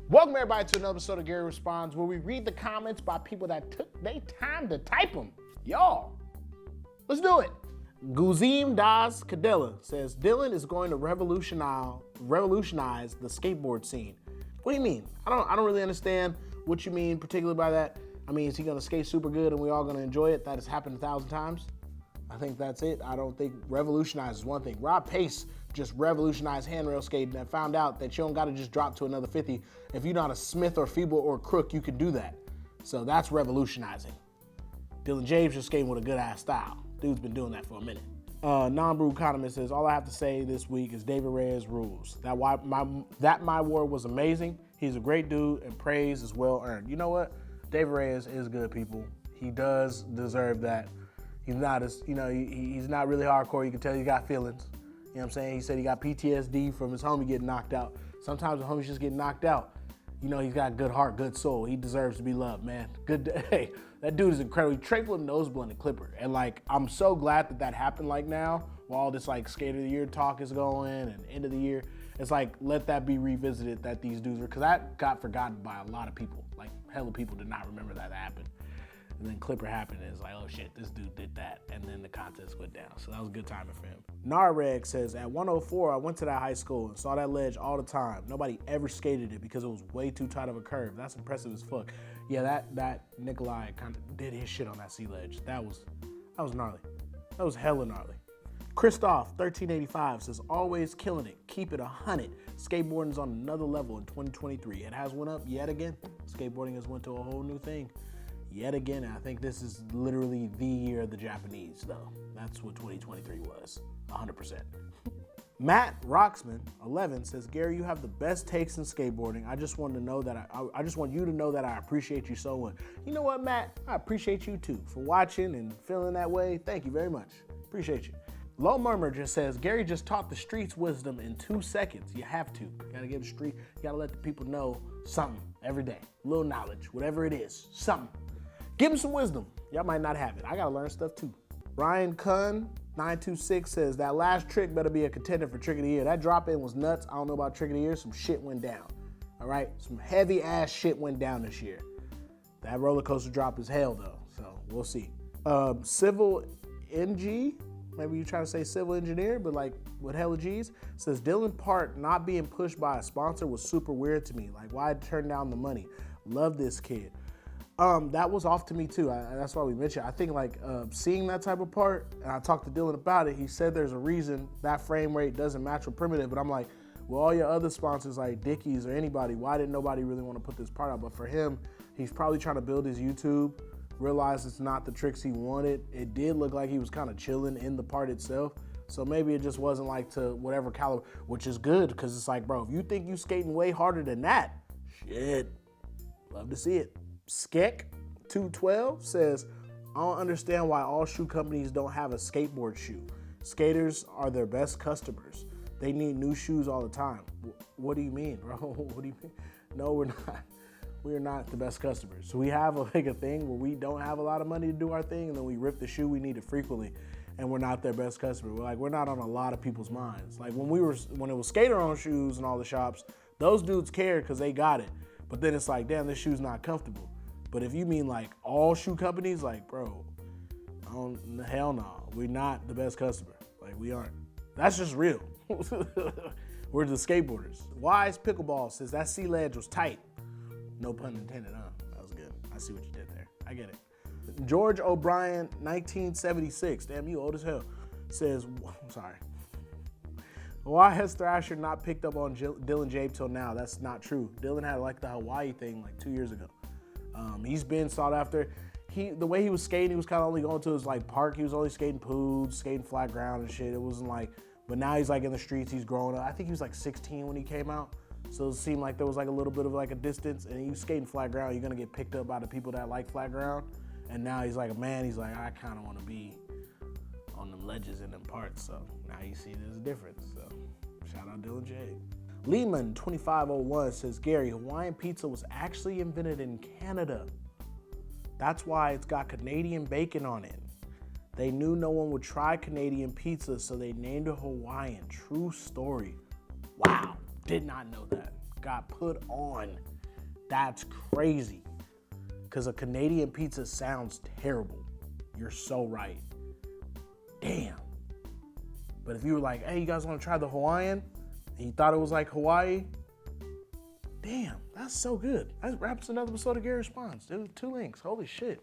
Welcome everybody to another episode of Gary Responds, where we read the comments by people that took their time to type them. Y'all, let's do it. Guzim Das Cadella says, Dylan is going to revolutionize the skateboard scene. What do you mean? I don't really understand what you mean particularly by that. I mean, is he gonna skate super good and we all gonna enjoy it? That has happened 1,000 times. I think that's it. I don't think revolutionize is one thing. Rob Pace just revolutionized handrail skating and found out that you don't gotta just drop to another 50. If you're not a Smith or Feeble or Crook, you can do that. So that's revolutionizing. Dylan Jaeb's just skating with a good ass style. Dude's been doing that for a minute. Non-brew economist says, all I have to say this week is David Reyes rules. That my war was amazing. He's a great dude and praise is well earned. You know what? David Reyes is good, people. He does deserve that. He's not as, he's not really hardcore. You can tell he's got feelings. You know what I'm saying? He said he got PTSD from his homie getting knocked out. Sometimes the homies just get knocked out. You know, he's got a good heart, good soul. He deserves to be loved, man. Hey, that dude is incredible. He trained with Noseblunt and Clipper. And like, I'm so glad that happened like now, while all this like Skater of the Year talk is going and end of the year. It's like, let that be revisited that these dudes were, because that got forgotten by a lot of people. Like, hella people did not remember that happened. And then Clipper happened, and it's like, oh shit, this dude did that. And then the contest went down. So that was a good timing for him. Narreg says, at 104, I went to that high school and saw that ledge all the time. Nobody ever skated it because it was way too tight of a curve. That's impressive as fuck. Yeah, that Nikolai kind of did his shit on that sea ledge. That was gnarly. That was hella gnarly. Christoph 1385 says, always killing it. Keep it 100. Skateboarding is on another level in 2023. It has went up yet again. Skateboarding has went to a whole new thing. Yet again, I think this is literally the year of the Japanese, though. That's what 2023 was, 100%. Matt Roxman, 11, says, Gary, you have the best takes in skateboarding. I just want to know that I just want you to know that I appreciate you so much. You know what, Matt? I appreciate you too for watching and feeling that way. Thank you very much. Appreciate you. Low Murmur just says, Gary just taught the streets wisdom in 2 seconds. You have to. You gotta give the street, you gotta let the people know something every day. A little knowledge, whatever it is, something. Give him some wisdom. Y'all might not have it. I gotta learn stuff too. Ryan Kunn 926 says, that last trick better be a contender for Trick of the Year. That drop in was nuts. I don't know about Trick of the Year. Some shit went down. All right? Some heavy ass shit went down this year. That roller coaster drop is hell though. So we'll see. Civil NG, maybe you're trying to say civil engineer, but like with hella G's, says Dylan Park not being pushed by a sponsor was super weird to me. Like, why turn down the money? Love this kid. That was off to me too. That's why we mentioned. I think like seeing that type of part, and I talked to Dylan about it. He said there's a reason that frame rate doesn't match with Primitive, but I'm like, well, all your other sponsors like Dickies or anybody, why didn't nobody really want to put this part out? But for him, he's probably trying to build his YouTube, realize it's not the tricks he wanted. It did look like he was kind of chilling in the part itself. So maybe it just wasn't like to whatever caliber, which is good, because it's like, bro, if you think you skating way harder than that, shit, love to see it. Skek212 says, I don't understand why all shoe companies don't have a skateboard shoe. Skaters are their best customers. They need new shoes all the time. What do you mean, bro? What do you mean? No, we're not. We are not the best customers. So we have a thing where we don't have a lot of money to do our thing, and then we rip the shoe we need it frequently, and we're not their best customer. We're not on a lot of people's minds. Like when it was skater-owned shoes in all the shops, those dudes cared because they got it. But then it's like, damn, this shoe's not comfortable. But if you mean like all shoe companies, like, bro, hell no, we're not the best customer. Like, we aren't. That's just real. We're the skateboarders. Wise Pickleball says that sea ledge was tight. No pun intended, huh? That was good. I see what you did there. I get it. George O'Brien, 1976, damn, you old as hell, says, I'm sorry. Why has Thrasher not picked up on Dylan Jaeb till now? That's not true. Dylan had like the Hawaii thing like 2 years ago. He's been sought after. The way he was skating, he was kind of only going to his like park. He was only skating poods, skating flat ground and shit. It wasn't like, but now he's like in the streets. He's growing up. I think he was like 16 when he came out. So it seemed like there was like a little bit of like a distance, and he was skating flat ground. You're gonna get picked up by the people that like flat ground. And now he's like a man. He's like, I kind of want to be on them ledges in them parts. So now you see there's a difference. So shout out Dylan Jaeb. Lehman 2501 says, Gary, Hawaiian pizza was actually invented in Canada. That's why it's got Canadian bacon on it. They knew no one would try Canadian pizza, so they named it Hawaiian. True story. Wow, did not know that. Got put on. That's crazy. Because a Canadian pizza sounds terrible. You're so right. Damn. But if you were like, hey, you guys want to try the Hawaiian? And you thought it was like Hawaii? Damn, that's so good. That wraps another episode of Gary Responds. Dude, 2 links. Holy shit.